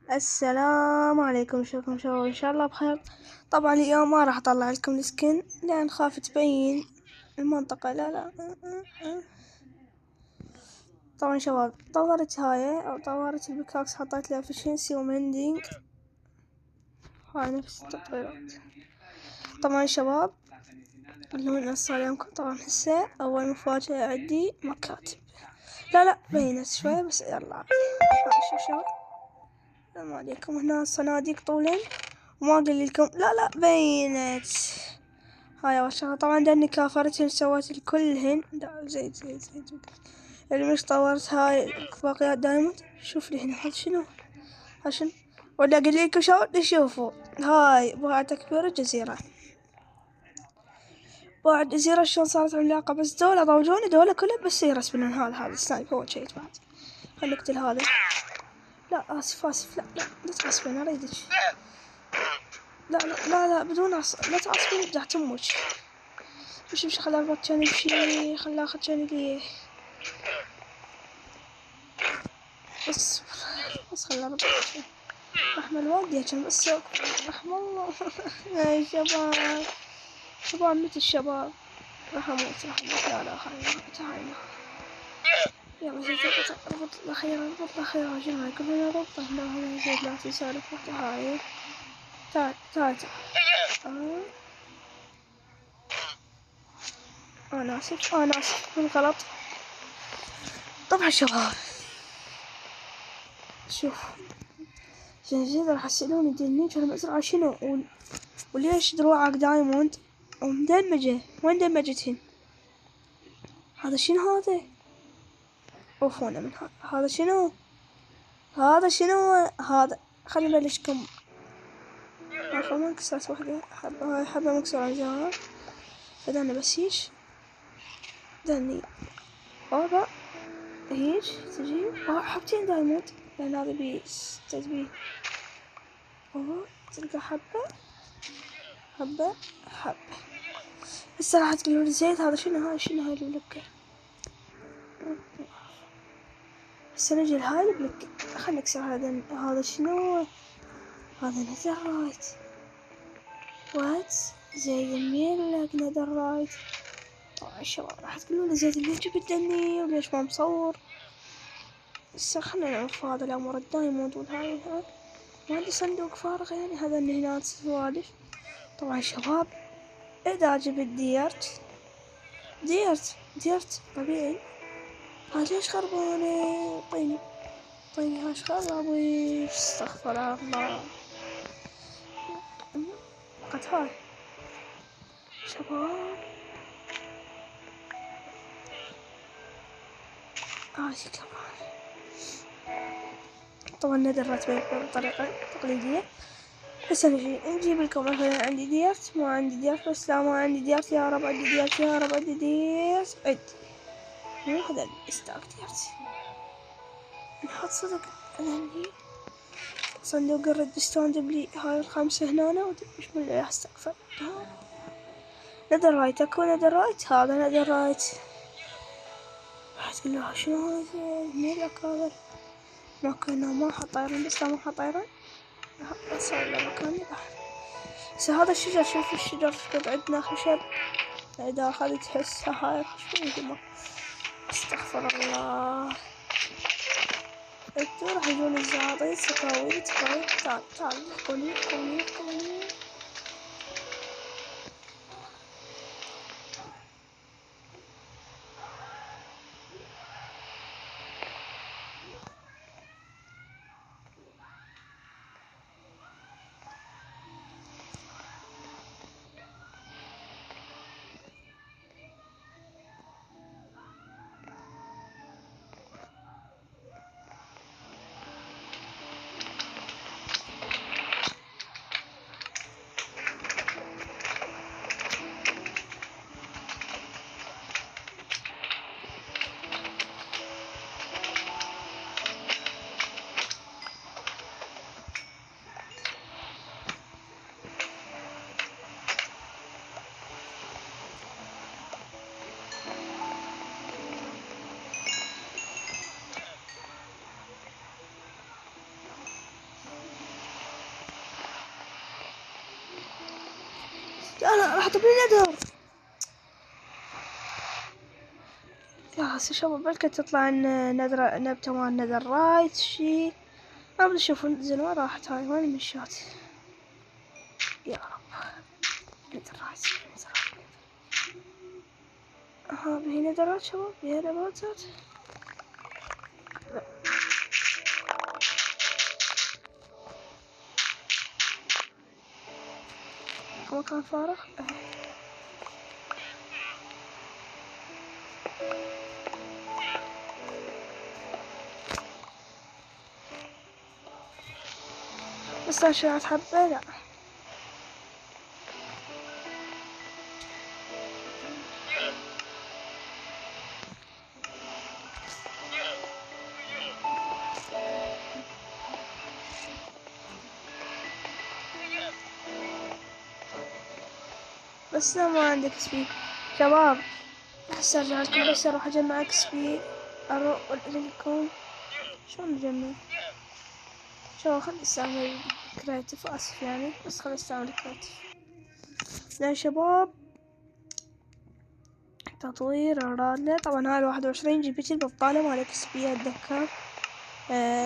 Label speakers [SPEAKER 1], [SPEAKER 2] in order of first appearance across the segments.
[SPEAKER 1] السلام عليكم، شلونكم شباب؟ ان شاء الله بخير. طبعا اليوم ما راح اطلع لكم السكن لان خاف تبين المنطقة. لا. طبعا شباب طورت هاي او طورت البيكاكس، حطيت له افشنسي ومندينج، هاي نفس التطويرات. طبعا شباب اللون صار يومكم. طبعا هسه اول مفاجأة عندي مكاتب. لا بينت شوي بس يلا شوف شباب. السلام عليكم. هنا صناديق طولا وما اقول لكم لا بينت هاي اول شغله. طبعا لاني كافرتهن سويت الكلهن. لا زيد اللي مش طورت هاي باقيات دايموند. شوف لي هنا هذا شنو ولا اقول لكم شو تشوفوا. هاي بعد تكبير الجزيره، بعد جزيرة شلون صارت عملاقة. بس دولة ضوجوني دولة كلها بس يرس باللون هذا السنايب هو شيء بعد. خلي نقتل هذا. لا اسف لا تعصبين اريدك. لا بدون لا تعصبين بدها تموت. مش خلي اربط كان يمشي، خلي اخذ كان ليه. بس خلي اربط رحم الوالدة كان بس رحم الله. يا شباب مت الشباب راح اموت لا تعالى يلا زيد اربط الاخيرة عشان هاي كلنا ربطة. لا زيد لا تسالف وحدة هاي. تعال انا اسف بالغلط. طبعا شباب شوف جد راح يسألوني ديني كان مزرعة شنو وليش دروعك دايموند ومدمجة؟ وين دمجتهن؟ هذا شنو هذا؟ اوف وانا من هذا شنو؟ هذا خلي نبلشكم. عارفة ما كسرت واحدة حبة، هاي حبة مكسورة عزاها فدانا بس هيش داني بابا هيش تجي حبتين دايموند لأن هذا بيس تدبي. تلقى حبة هسه راح تقولون زيت هذا شنو هاي البلوكة. هسه نجي لهاي البلوكة. خلنا نكسر هذا شنو؟ هذا نذرايت وات زي الميل لك نذرايت. طبعا الشباب راح تقولون زيت ليش جبتني وليش ما مصور. هسه خلنا نعرف هذا الأمر الدايموند والهاي ما عندي صندوق فارغ يعني. هذا اللي هنا سوالف. طبعا شباب إذا جبت ديرت طبيعي. هذا ليش خربانة؟ طيني هاش خرابي. استغفر الله. قد هاي شباب هاي كمان. طبعا ندرت بطريقة تقليدية. هسه نجيب لكم مثلا عندي ديرت ما عندي ديرت بس لا ما عندي ديرت يا رب عندي ديرت يا رب عندي ديرت مو هذا الاستاك ديرت. نحط صدق هني صندوق الريدستون دبلي هاي الخمسة هنا وش من اللي استغفر. نذرايت اكو نذرايت هذا نذرايت. راح تقول له شنو هذا منين لك هذا؟ ما كنا ما حطيرن بس ما حطيرن بس على مكان البحر. هذا الشجر شوف الشجر قد عندنا خشب إذا أخذت هسه هاي خشبة. استغفر الله. انتو راح يجون الزعاطي سكاوي تعال كوني انا راح اطبي ندر. يا شباب بلكي تطلع ندر نبتة مال ندر رايت شي. ما بدي اشوف زين وين راحت هاي، وين مشات يا رب. ندر رايت ها بهي ندرات شباب، بهي ندرات. مكان فارغ. بس عشان حبة لا. بس ما عندك سبي شباب. هسه ارجع لكم، بس اروح اجمع اكسبي. اروح لكم شلون نجمع. شو خلي استعمل كرياتيف. اسف يعني، بس خلي استعمل كرياتيف. يا شباب تطوير الرادلة. طبعا هاي 21 جبت البطالة مال اكسبي اتذكر.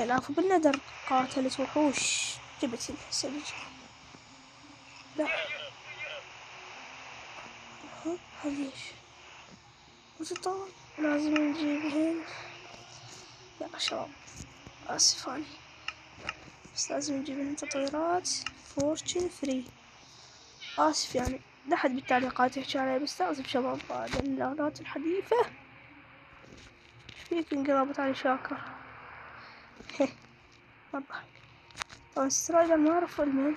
[SPEAKER 1] العفو بالندر قاتلة وحوش. جبت السلج. لا هذيش وتطور لازم نجيبهن. يا شباب اسف اني، بس لازم نجيبهن تطويرات فورتشن فري. اسف يعني، لا حد بالتعليقات يحكي علي، بس لازم شباب بعد الاعلانات الحديثة. ايش فيك انقلبت علي شاكر. والله طبعا سترايدر ما اعرف المن.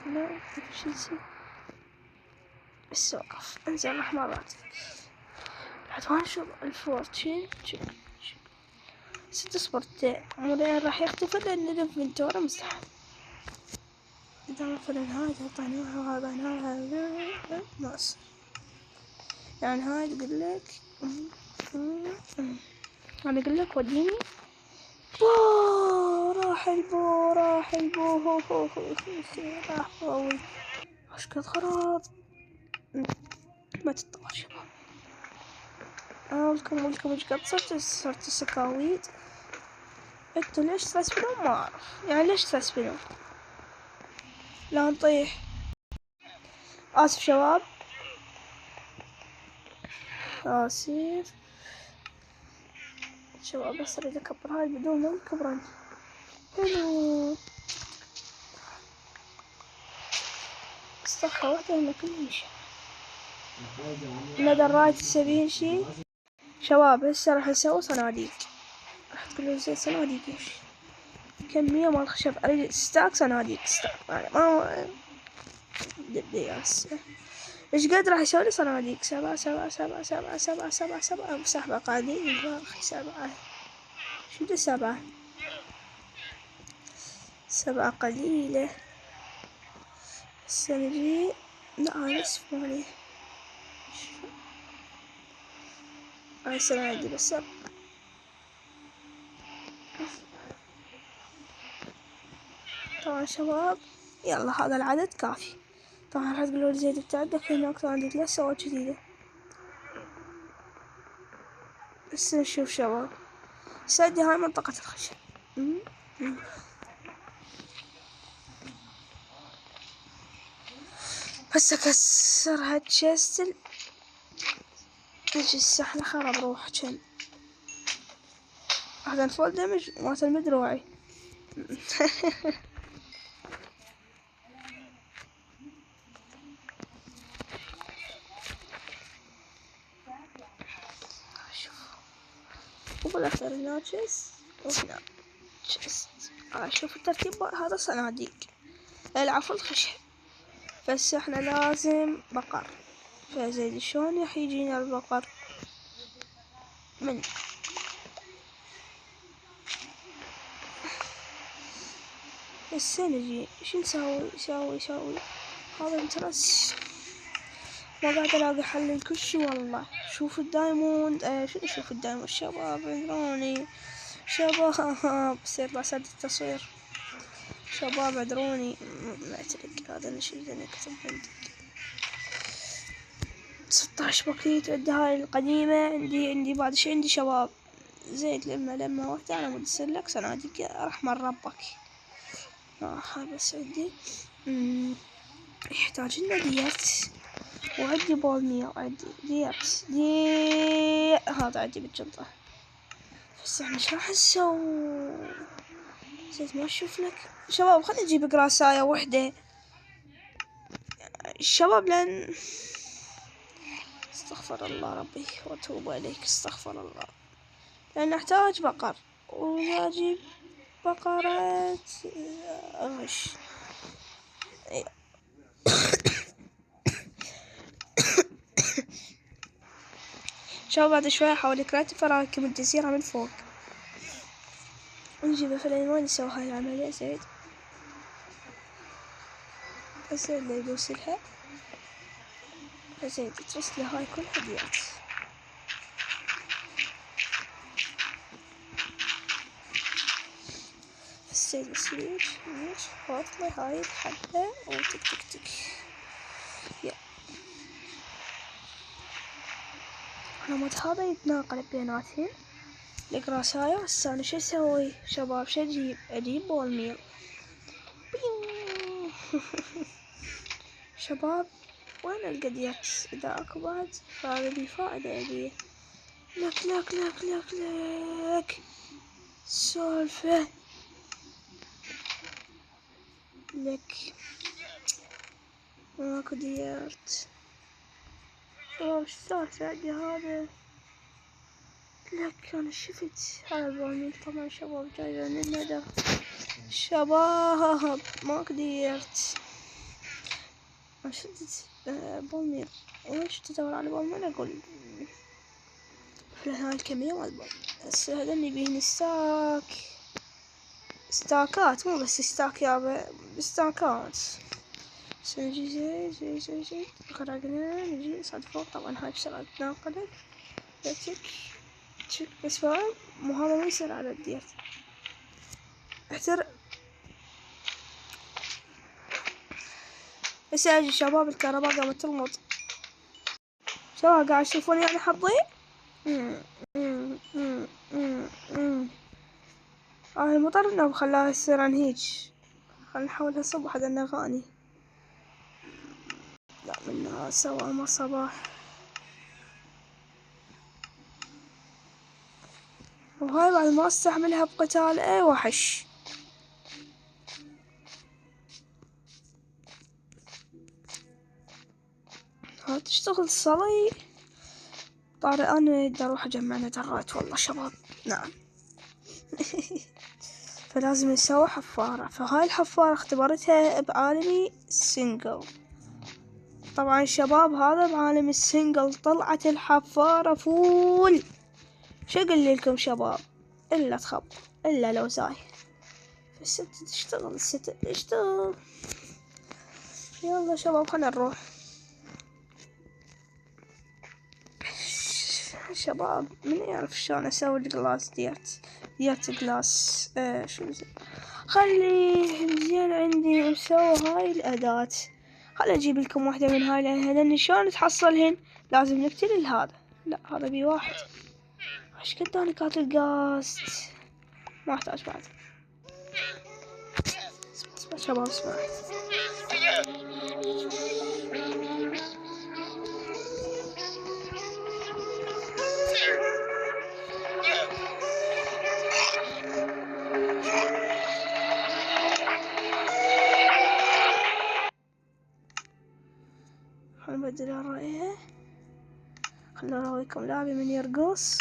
[SPEAKER 1] لا ما في شي يصير. بس وقف انزل احمرات. بعد شوف الفورتشن. ست اصبر مولين راح يختفي لان الانفنتورة مستحيل. اذا مثلا هاي اعطيناها وهذا ناقص يعني. هاي تقولك انا اقولك وديني راح البو راح بوي وش قد خراب. ما تتطور شباب. اقولكم وش قد صرت السكاويد. انتو ليش تسفلون ما اعرف يعني، ليش تسفلون. لا نطيح. اسف شباب اسف شباب، بس اريد اكبر هاي بدون ما نكبرن. حلو استخة واحدة هنا كل شي. ندى الرايت تسوين شي شباب. هسه راح نسوي صناديق. راح تقولون زين صناديق ايش. كمية مال خشب اريد ستاك صناديق ستاك. ما بدي هسه ايش قد راح يسوي لي صناديق. 7 مسحبة قاعدين يا اخي. 7 شو ده 7 قليلة. هسه نجي. لا هاي اسمعني هاي صناديق بس. طبعا شباب يلا هذا العدد كافي. طبعا راح تقولوا لي زيد بتعدك هناك صناديق. لا سويت جديدة. بس نشوف شباب. سادي هاي منطقة الخشب. بس اكسر هالتشيستل. نجي السحلة خرب روح كم. هذا الفول دمج مات المدروعي. شوف وبالاخير هنا تشيست وهنا تشيست. شوف الترتيب هذا صناديق. العفو الخشب. بس احنا لازم بقر. فزيد شلون راح يجينا البقر من هسه نجي. شو نسوي هذا مترس. ما قاعد الاقي حل لكل شي والله. شوف الدايموند. شنو شوف الدايموند شباب عذروني شباب. بصير بسد التصوير شباب عذروني. معترك هذا نشيل لنا كتب عندك. 16 باكيت. عندي هاي القديمة، عندي بعد شي عندي شباب. زيت لما وحدة أنا بدي لك صناديق راح مربك. هاي بس عندي. يحتاج لنا ديت، وعندي بول ميل، عندي ديت هذا عندي بالجنطة. بس احنا شو راح نسوي؟ نسيت ما اشوف لك شباب. خلينا نجيب قراصاية وحدة الشباب، لان استغفر الله ربي واتوب اليك، استغفر الله، لان احتاج بقر واجيب بقرة غش. شباب بعد شوي احاول اكراتف اراكب الجزيرة من فوق ونجيب فلان. وين نسوي هاي العملية؟ زيد زيد اللي يوصلها، زيد توصل هاي كل هديات. زيد سويتش حط لي هاي الحبة وتك تك تك. يا انا مود هذا يتناقل بيناتهم القراصاية. هسه انا شو اسوي شباب؟ شو اجيب بول ميل. شباب وين القديات؟ اذا اكو بعد فهذا لي فائدة الي. لك سالفة لك ماكو ديارت. شباب السالفة عندي هذا لك. انا شفت هذا البول طبعا شباب جاي من الندى. شباب ما قدرت شدت بول. ويش تدور على بول؟ اقول في هاي الكمية مال بول. هسه هذا اللي بيه ستاكات، مو بس ستاك يابا، ستاكات. نجي زي خرجنا نجي صعد فوق. طبعا هاي بسرعة تناقلت تشك بس فاهم. مو هذا ما يصير على الديت. احتر هسه اجي شباب الكهرباء قامت تلمط. شباب قاعد تشوفوني يعني حظي. المطر انه خلاها يصير عن هيج. خلينا نحولها صبح هذا النغاني. لا منها سوا ما صباح. وهاي بعد ما استحملها بقتال اي وحش. ها تشتغل صلي. طاري انا بدي اروح اجمع ندرات والله شباب. نعم. فلازم نسوي حفارة. فهاي الحفارة اختبرتها بعالمي سينجل. طبعا شباب هذا بعالم السنجل طلعت الحفارة فول. شو اقول لكم شباب؟ الا تخب الا لو زاي. الست تشتغل، الست تشتغل. يلا شباب خلنا نروح. شباب من يعرف شلون اسوي الجلاس ديات جلاس. شو زي خلي زين عندي مسوي هاي الاداة. خلي اجيب لكم واحدة من هاي لان شلون تحصلهن؟ لازم نقتل هذا. لا هذا بي واحد. ايش قد انا قاتل قاست؟ ما احتاج بعد. اسمع شباب اسمع. خلنا نبدل الرأي. خلنا اراويكم لاعبي من يرقص.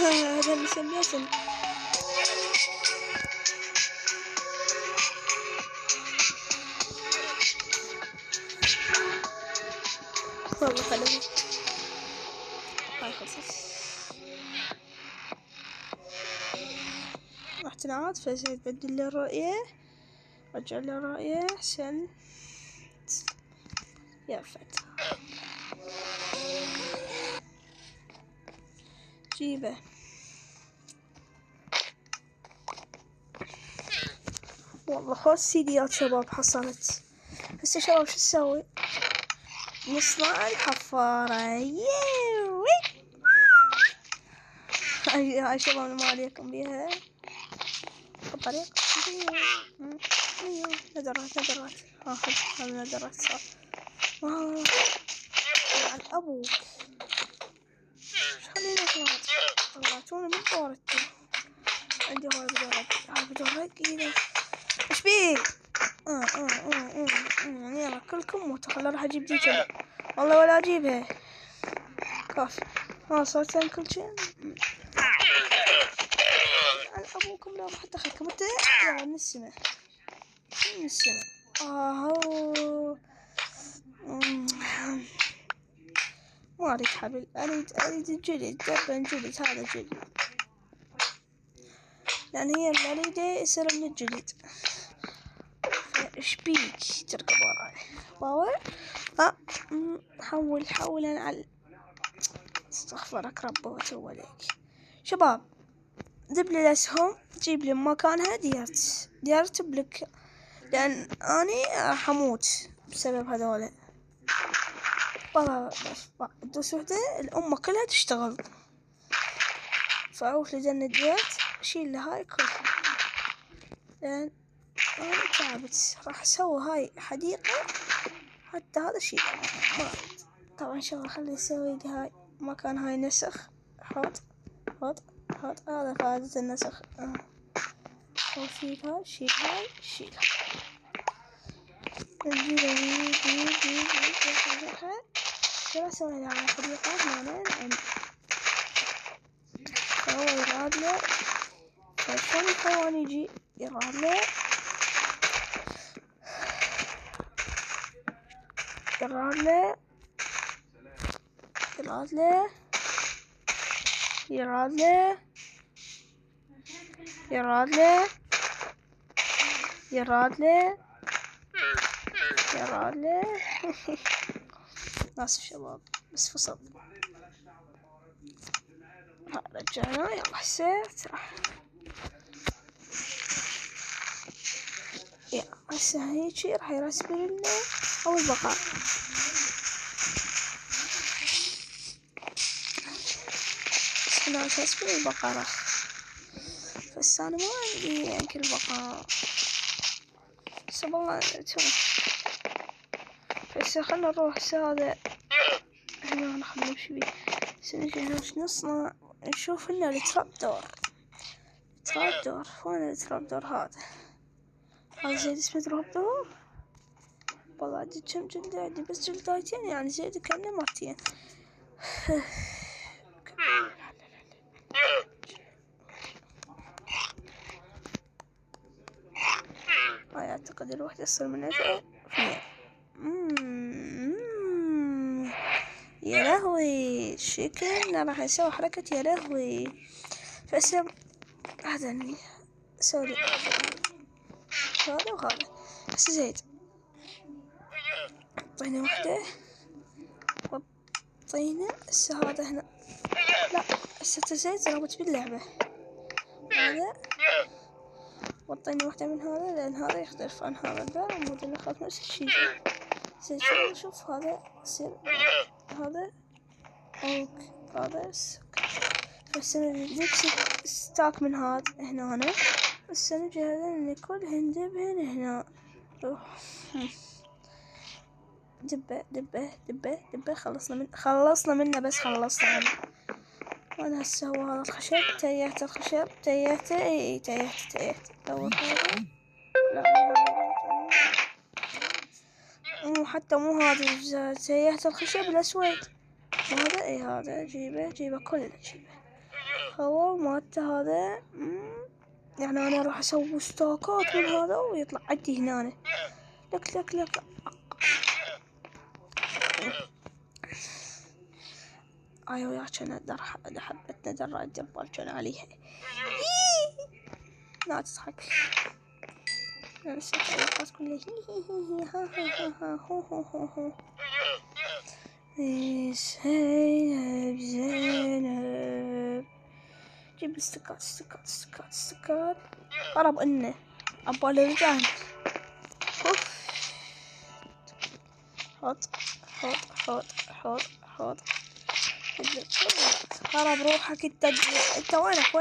[SPEAKER 1] هذا اللي سميته. والله حلو. هاي خلصت. راح تنعاد فزيد بدل له الرؤية، رجع له الرؤية عشان يرفد. جيبه. والله خوش سيديات شباب حصلت. هسه شباب شو نسوي؟ نصنع الحفارة. يوي هاي شباب ما عليكم بيها الطريق. ايوه ندرات هذا ندرات صار. عن ابوك ايش خليني طلعتوني من طورتي. عندي هاي بدورك ايده. ايش بيك؟ يلا كلكم موتوا. خل اروح اجيب دي كذا. والله ولا اجيبها. كافي. صارت كل شيء. عن ابوكم لا حتى خلكم انت. يلا من السماء. من السماء. ما اريد حبل. اريد الجلد. دبن جلد. هذا جلد. لان هي اللي اريده يصير من الجلد. ايش بيك تركب وراي؟ باور. حول انا على. استغفرك رب واتوب اليك. شباب جيب لي الاسهم. جيب لي مكانها ديرت بلك. لان اني راح اموت بسبب هذول. بس دوس وحده الامه كلها تشتغل. فاروح لجنة ديرت اشيل هاي كلها. لان انا تعبت. راح اسوي هاي حديقة. حتى هذا الشيء ما طبعا شغله. خلي اسوي لي هاي مكان. هاي نسخ. حط هذا فائدة النسخ. وشيل هاي شيل. شو اسوي على حديقة مالين فهو يراد له. فشون الحيوان يجي يراد له. يراد له. آسف شباب بس فصل. رجعنا. يلا هسه هسه هيجي راح يرسبر لنا أول بقرة. احنا نرسبر البقرة. بس أنا ما عندي يعني كل بقرة. سبعة بس خلنا نروح هذا هنا. خلنا نمشي بيه. سنجي هنا وش نصنع. نشوف لنا التراب دور. وين التراب دور هذا زيد اسمه تراب دور. والله عندي كم جلدة. عندي بس جلدتين يعني زيد كأنه مرتين. هاي اعتقد الوحدة تصير من 2. يا لهوي شكلنا راح نسوي حركة. يا لهوي فأسم هذا سوري. هذا وهذا هسه زيد. طينا وحدة. طينا هسه هذا هنا. لا هسه زيد رابط باللعبة. هذا وطينا واحدة من هذا لأن هذا يختلف عن هذا. الباب مود نخاف نفس الشيء. شوف هذا يصير هذا اوك. هذا بس نجيب ستاك من هذا هنا. بس نجي هذا نكل هندبهن هنا. دبه خلصنا منه. بس خلصنا منه. وانا هسه هو هذا الخشب. تيهت الخشب. تيهت اول هذا. لا مو هذا تيهت الخشب الاسود. هذا هذا جيبه كله جيبه. هو مالته هذا. يعني انا راح اسوي ستوكات من هذا ويطلع عندي هنا. لك ايوه يا كان حبتنا درع الجبال كان عليها. لا تضحك. انا نسيت الألفاظ كلها. زينب جيب استكات قرب انه ابغى الرجال. حط خرب روحك انت وينك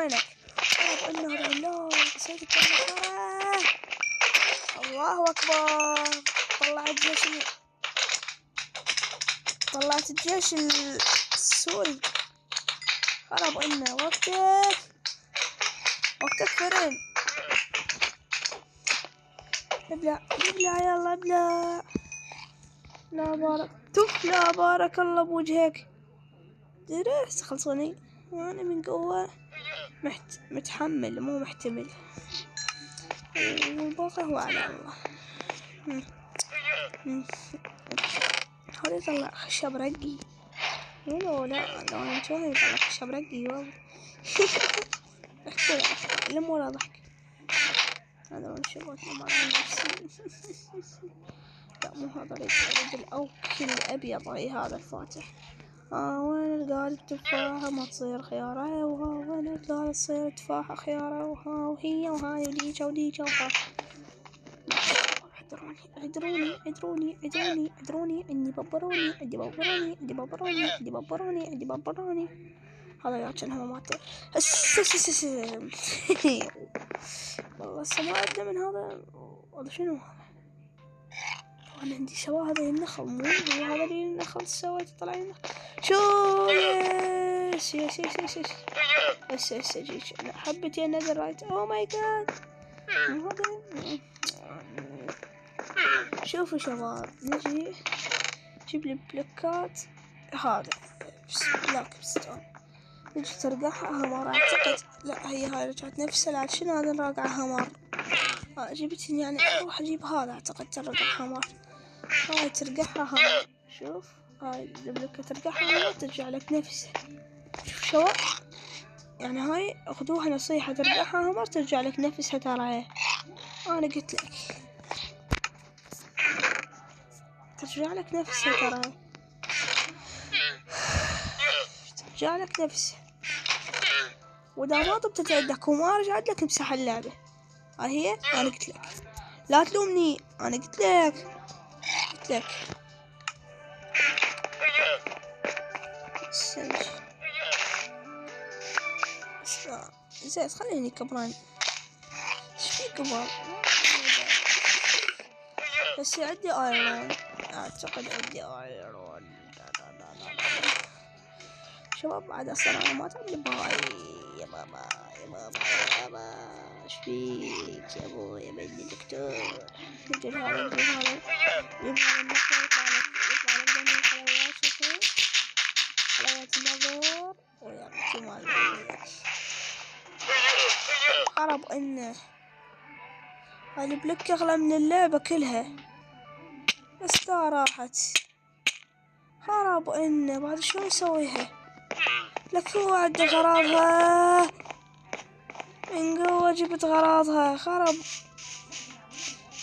[SPEAKER 1] خرب انه لا نسيت الكاميرا. الله اكبر. طلعت الجيش السوري. خرب انه وقتك فرن. ابلع يلا ابلع. لا بارك الله بوجهك. درست خلصوني وانا من قوة متحمل مو محتمل، والباقي هو على الله. حاول يطلع خشب رقي. لا لو انا متوهم يطلع خشب رقي والله. احكي لم ولا ضحك. هذا من شغلتنا مع نفسي. لا مو هذا رجل او كل ابيض هذا الفاتح. وين القالب تفاحة ما تصير خيارة، وين القالب تصير تفاحة خيارة، وهي وهاي وديجة وها. عدروني اني ببروني. هذا يا كان هماماته. والله السماء أبدا من هذا شنو؟ أنا عندي شواهد النخل مو هو هذا اللي النخل سويت طلع النخل. شو يس جيش. لا حبيت يا نذر رايت. أوه ماي جاد. هذا شوفوا شباب نجي جيب لي بلوكات هذا بلاك ستون. نجي ترقعها همار أعتقد. لا هي هاي رجعت نفسها. لا شنو هذا نراقع همار. جبت يعني أروح أجيب هذا أعتقد ترقع همار. هاي ترقعها همار. شوف هاي البلوكة ترقعها همار ترجع لك نفسها. شوف شباب يعني هاي أخذوها نصيحة ترقعها همار ترجع لك نفسها ترى. أنا قلت لك ترجع لك نفسها ترى. ترجع لك نفسها. وإذا ما ضبطت عندك وما رجعت لك امسح اللعبة. هي أنا قلت لك لا تلومني. أنا قلت لك زين خليني كبران. ايش في كبر؟ بس عندي ايرون اعتقد عندي ايرون. شباب بعد اصلا انا ما تعمل باي يا بابا ايش فيك يا ابوي بدي دكتور. نجي هذا النخل يطلع لك من الحلويات. شوفوا حلويات النظر ويعطي مال خرب انه البلوك اغلى من اللعبة كلها. بس لا راحت خرب انه بعد شو نسويها. لك هو عنده غراضها من قوة جبت غراضها. خرب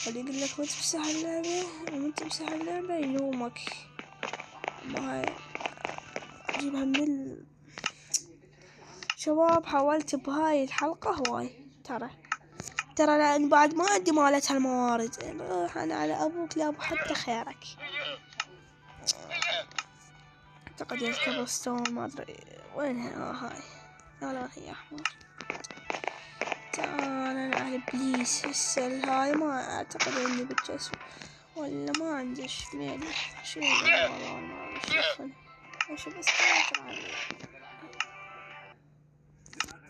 [SPEAKER 1] اللي يقول لك ما تمسح اللعبة ومن تمسح اللعبة يلومك. هاي اجيبها من شباب. حاولت بهاي الحلقة هواي ترى لأن بعد ما عندي مالتها الموارد. روح أنا على أبوك لا أبو حتى خيرك. أعتقد الكبرستون ما أدري وينها. هاي لا هي أحمر. تعال أنا أهل بليس هسه هاي ما أعتقد إني بتجسم ولا ما عندي شمال. شو والله ما شوف بس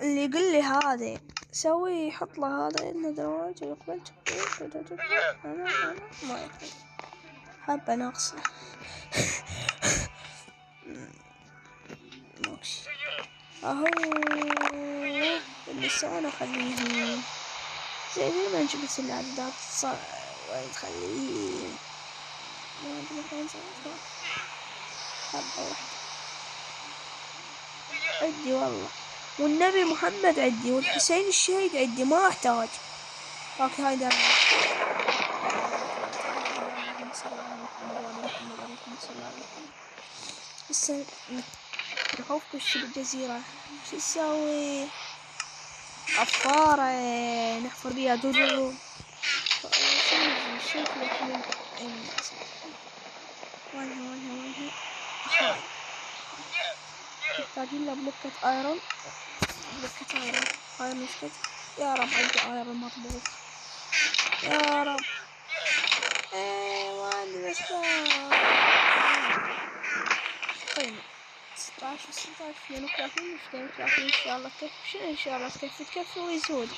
[SPEAKER 1] اللي يقول لي هذا سوي حط له هذا الندراج ويقبل. أنا ما يقبل حبة ناقصة. ماشي اهو اللسان اخليه زي ما نشوف الاعداد وين تخليه ما ادري مكان صار حبة واحدة عدي والله والنبي محمد عدي والحسين الشهيد عدي ما احتاج. اوكي هاي دار اللهم صل على محمد وعلى محمد اللهم صل على محمد. هسه نخوف كل بالجزيرة شو نسوي؟ عفارة نحفر بيها درر شوف لكن وينها هاي محتاجين له بلوكة ايرون هاي مشكلة. يا رب عندي ايرون مطبوخ يا رب. ما عندي بس طيب 16 و16 32 32 ان شاء الله تكفي. ان شاء الله تكفي ويزود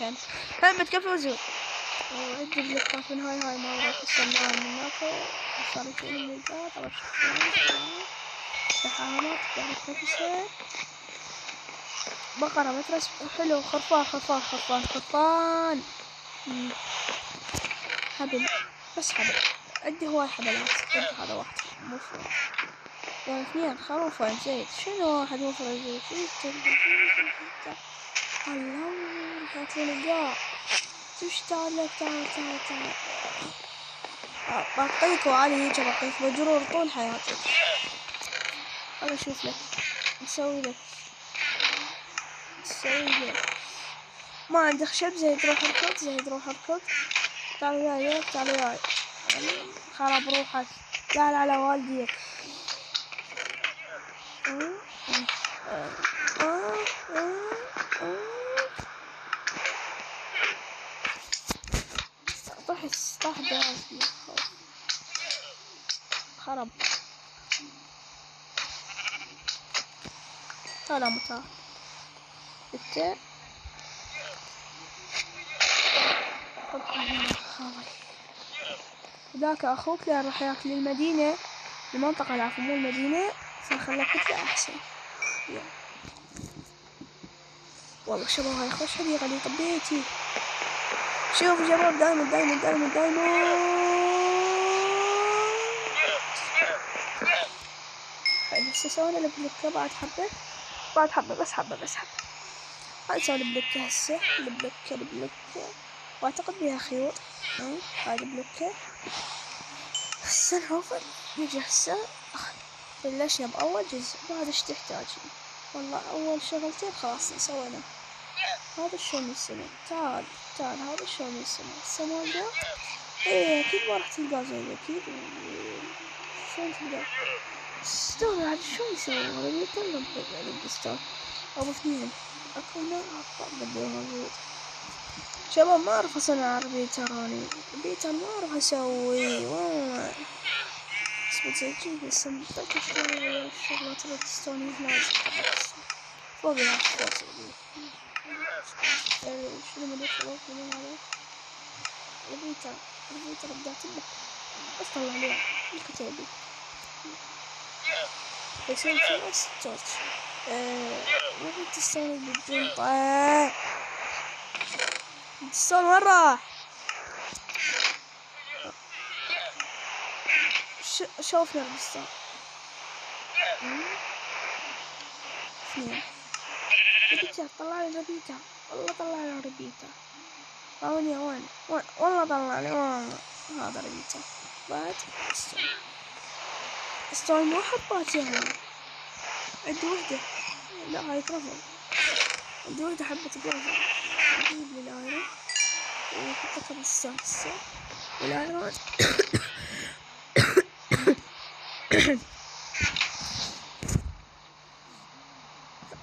[SPEAKER 1] هم تكفي ويزود. وعندي بلوكات من هاي ما راح استناها من هناك صار يشيل من الجهات طبعا سحامات يعني كبسة بقرة مترس حلو. خرفان حبل بس حبل عندي هواي حبلات. عندي هذا واحد مفرد يعني اثنين خروفين زيت شنو واحد مفرد زيت الله حاطين الجاع تمشي تعال بقيت وعلي هيك بقيت مجرور طول حياتي. أنا أشوف لك نسوي لك ما عندك خشب زيد روح اركض تعال وياي خرب روحك تعال على والديك. طاح براسي خرب. طالع متاع انت ذاك اخوك اللي راح ياكل المدينة المنطقة العفو مو المدينة سنخليك كتلة احسن. والله شباب هاي خوش حديقة اللي طبيتي. شوفوا شباب دايما هسه سوينا البلوكة بعد حبة بس هاي نسوي البلوكة هسه البلوكة واعتقد بيها خيوط. هاي البلوكة هسه نشوف نجي هسه بلشنا بأول جزء. بعد ايش تحتاجين؟ والله أول شغلتين خلاص سوينا. هذا شو من السنة تعال هذا شو من السنة ده ايه اكيد ما راح تلقاه زي اكيد. شلون تلقاه ستون هذا شو يسوي ولا يطلب الستون ابو اثنين اكو بدي موجود. شباب ما اعرف اصنع بيتراني ما اعرف اسوي والله بس بتسجل بس متأكد شلون الشغلات الستون هنا فوق شنو من الشباب من هذا البيتر بدأت لك بس طلع لي الكتابي يسوي فيها ستات وين تستوي بالجنطة تستوي مرة شوفنا البستان اثنين ربيتا طلع لي ربيتا والله طلع لي ربيتا وين والله طلع لي والله هذا ربيتا. بعد استوي مو حبات يعني عندي وحدة لا هاي ترفض عندي وحدة حبة ترفض اجيب لي الايرون وحطيتها بالسادسة والايرون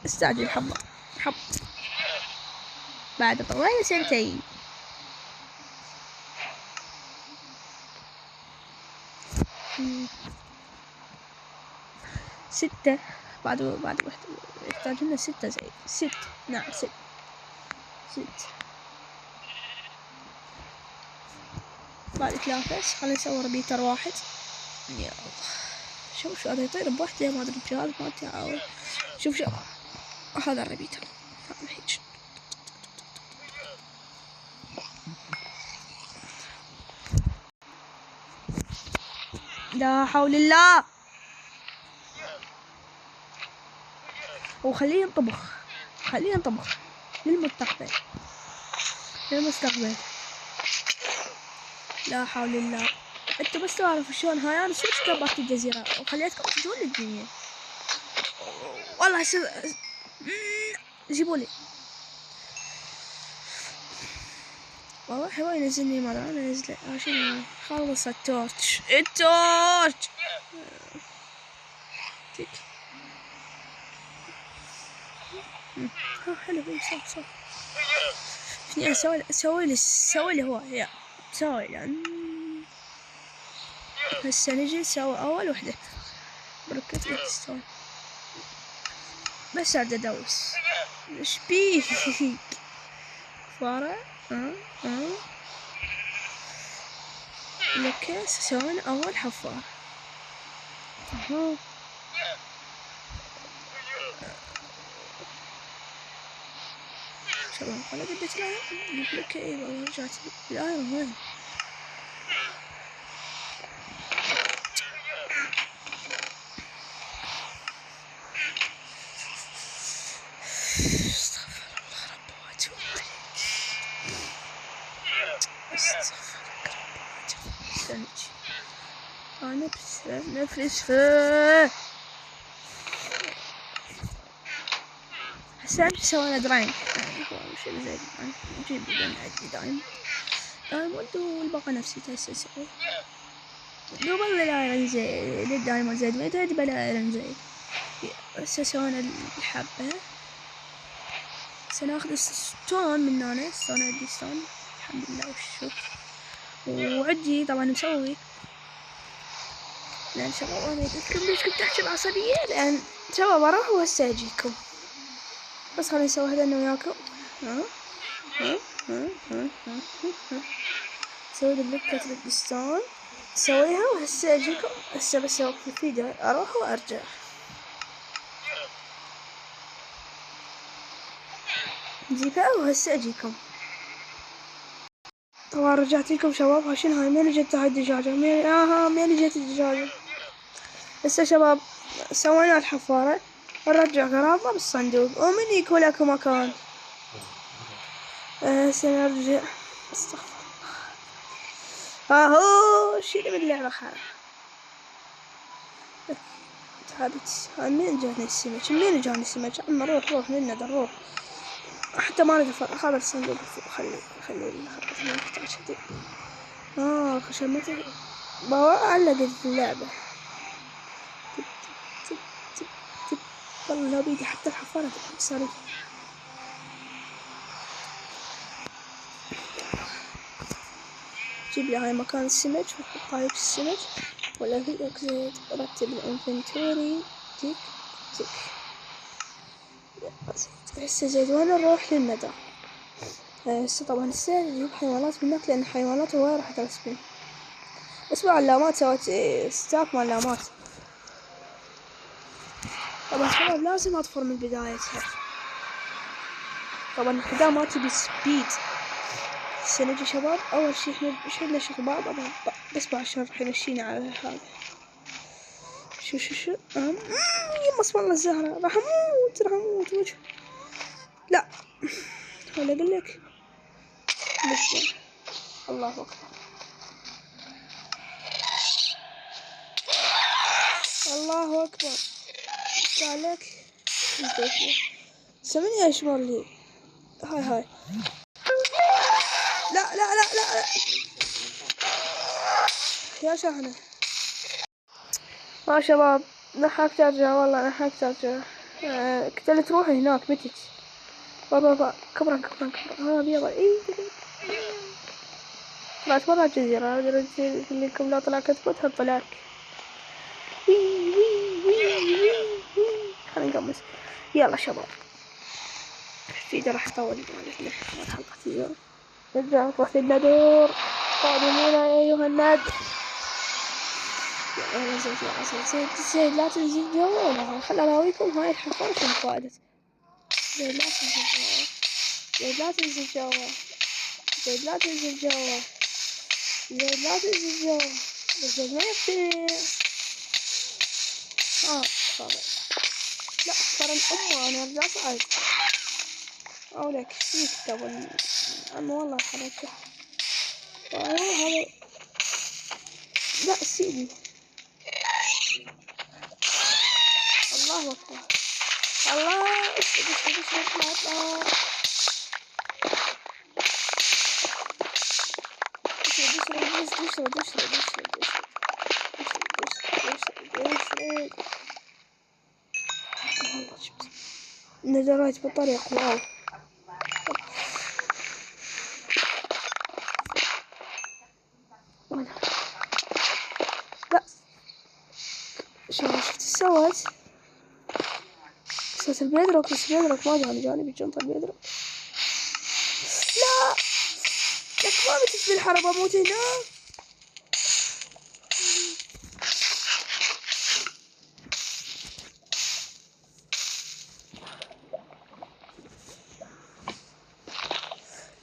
[SPEAKER 1] استعجل حب بعد طوال سنتين ستة بعد واحدة يحتاج لنا ستة زي ست نعم ست بعد ثلاثة خلينا نسوي ربيتر واحد. يا الله شوف هذا يطير بوحده ما ادري الجهاز ما تعاون. شوف هذا الربيتر هذا هيك. لا حول الله. وخليه ينطبخ، خليه ينطبخ للمستقبل، للمستقبل. لا حول الله. انتوا بس تعرفوا شلون هاي انا صرت كبرت الجزيرة وخليتكم تجون للدنيا. والله هسه جيبوا لي. والله هو ينزلني مرة انا نزله عشان خلص التورش. التورش تيك. حلو اي صح. فيني سوي لي هو يا سوي لان هسه نجي نسوي اول وحدة بركة الستون. بس ارد ادوس. ايش بيك فارع؟ لك سوينا اول حفار. شباب خلنا قديش الايرون لك. اي والله رجعت الايرون وين؟ نفرش فيه. هسه امشي سوينا درايم. وش اللي زي درايم؟ نجيب بدنا عندي دايموند والبقى نفسي هسه نسوي. قبل الايرون زين الدايموند زين ما تدري بلا ايرون زين. هسه سوينا الحبة. سناخذ ستون من هنا. ستون عندي ستون الحمد لله والشكر. وعندي طبعا مسوي لأن شباب أنا قلتلكم ليش كنت أحكي بعصبية لأن شباب أروح وهسه أجيكم. بس خليني نسوي هذا أنا وياكم. سوي لي بلوكة الستون سويها وهسه أجيكم. هسه بس أوقف الفيديو أروح وأرجع. نجيبها وهسه أجيكم. طبعا رجعت لكم شباب. هاشين هاي مين جت هاي الدجاجة؟ مين جت الدجاجة؟ هسه شباب سوينا الحفارة نرجع غراضنا بالصندوق ومن يكون لكم مكان. هسه نرجع. استغفر الله. هاهو شيلي من اللعبة خلاص. هاي مين جاني السمك؟ منين جاني السمك؟ عم روح من نروح حتى ما نقدر هذا الصندوق فوق. خلي ما نحتاج هذي. خشمتي بابا علقت في اللعبة. والله بيدي حتى الحفارة صارت. جيب لي هاي مكان السمك وحط هاي السمك ولا في اكزيت. رتب الانفنتوري تيك. هسه زيد وين نروح للندى. هسه طبعا هسه نجيب حيوانات من هناك لان حيوانات هواي راح ترسبين. اسمع علامات سويت ستاك مال علامات. طبعا شباب لازم اطفر من بدايتها. طبعا الحذاء ما تبي سبيد. هسه نجي شباب اول شي احنا شلنا شغباب بس بعشان راح يمشينا على هذا. شو يمص والله الزهرة راح اموت وجه. لا ولا اقول لك بس. الله اكبر الله اكبر. قالك سمعني اشمر لي. هاي لا يا شحنة. شباب نحاك ترجع والله نحاك ترجع. قلت روحي هناك متت. بابا كبرا بيضا. طلعت برا الجزيرة. اللي لكم لا طلع كتبتها طلعت. خلينا نقمص. يلا شباب الفيديو راح يطول مالتنا حلقة اليوم. نرجع وقت الندور قادمون ايها الند. يلا زيد لا تنزل جوالها. خل اراويكم هاي الحفارة شنو فائدة. زيد لا تنزل جوا، زيد لا تنزل جوا، زيد لا تنزل جوا، زيد لا تنزل جوا، بس زيد ما يبي. خلاص. لا ترى أمه أنا أرجع صعد. أو لك فيك قبل. أما والله حركة. هذا. لا سيدي. الله أكبر. الله اطلع. نزلت بطريق واو. لا شفت سوت البيدروك، بس البيدروك ما جاني بالجنطة البيدروك. لا لك ما متت بالحرب اموت هنا.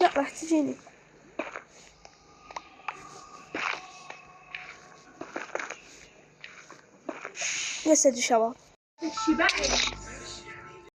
[SPEAKER 1] لا راح تجيني. يسعد الشباب.